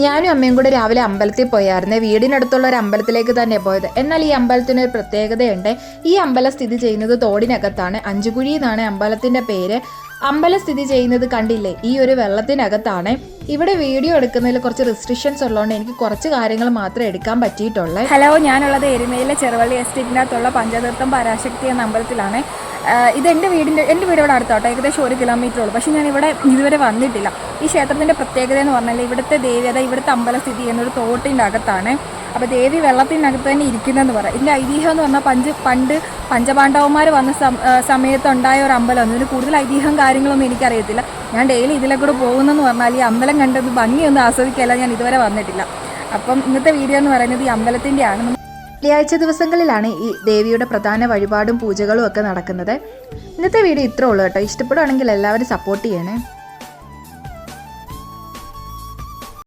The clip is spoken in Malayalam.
ഞാനും അമ്മയും കൂടെ രാവിലെ അമ്പലത്തിൽ പോയായിരുന്നേ. വീടിനടുത്തുള്ള ഒരു അമ്പലത്തിലേക്ക് തന്നെ പോയത്. എന്നാൽ ഈ അമ്പലത്തിന് ഒരു പ്രത്യേകതയുണ്ട്. ഈ അമ്പലം സ്ഥിതി ചെയ്യുന്നത് തോടിനകത്താണ്. അഞ്ചുകുഴി എന്നാണ് അമ്പലത്തിന്റെ പേര്. അമ്പലം സ്ഥിതി ചെയ്യുന്നത് കണ്ടില്ലേ, ഈ ഒരു വെള്ളത്തിനകത്താണ്. ഇവിടെ വീഡിയോ എടുക്കുന്നതിൽ കുറച്ച് റെസ്ട്രിക്ഷൻസ് ഉള്ളതുകൊണ്ട് എനിക്ക് കുറച്ച് കാര്യങ്ങൾ മാത്രമേ എടുക്കാൻ പറ്റിയിട്ടുള്ളൂ. ഹലോ, ഞാനുള്ളത് എരുമയിലെ ചെറുവള്ളി എസ്റ്റേറ്റിനകത്തുള്ള പഞ്ചതീർത്ഥം പരാശക്തി എന്ന അമ്പലത്തിലാണ്. ഇത് എൻ്റെ വീട് ഇവിടെ അടുത്തോട്ടോ, ഏകദേശം 1 കിലോമീറ്റർ ഉള്ളൂ. പക്ഷേ ഞാൻ ഇവിടെ ഇതുവരെ വന്നിട്ടില്ല. ഈ ക്ഷേത്രത്തിൻ്റെ പ്രത്യേകത എന്ന് പറഞ്ഞാൽ ഇവിടുത്തെ ദേവി, അതായത് ഇവിടുത്തെ അമ്പലം സ്ഥിതി ചെയ്യുന്ന ഒരു തോട്ടിൻ്റെ അകത്താണ്. അപ്പോൾ ദേവി വെള്ളത്തിനകത്ത് തന്നെ ഇരിക്കുന്നതെന്ന് പറയാം. ഇതിൻ്റെ ഐതിഹ്യം എന്ന് പറഞ്ഞാൽ പണ്ട് പഞ്ചപാണ്ഡവന്മാർ വന്ന സമയത്തുണ്ടായ ഒരു അമ്പലമാണ്. ഇതിന് കൂടുതൽ ഐതിഹ്യം കാര്യങ്ങളൊന്നും എനിക്കറിയത്തില്ല. ഞാൻ ഡെയിലി ഇതിലെ കൂടെ പോകുന്നതെന്ന് പറഞ്ഞാൽ ഈ അമ്പലം കണ്ടത് ഭംഗിയൊന്നും ആസ്വദിക്കല്ല, ഞാൻ ഇതുവരെ വന്നിട്ടില്ല. അപ്പം ഇന്നത്തെ വീഡിയോ എന്ന് പറയുന്നത് ഈ അമ്പലത്തിൻ്റെ ആണ്. വെള്ളിയാഴ്ച ദിവസങ്ങളിലാണ് ഈ ദേവിയുടെ പ്രധാന വഴിപാടും പൂജകളും ഒക്കെ നടക്കുന്നത്. ഇന്നത്തെ വീഡിയോ ഇത്രേ ഉള്ളൂ കേട്ടോ. ഇഷ്ടപ്പെടുകയാണെങ്കിൽ എല്ലാവരും സപ്പോർട്ട് ചെയ്യണേ.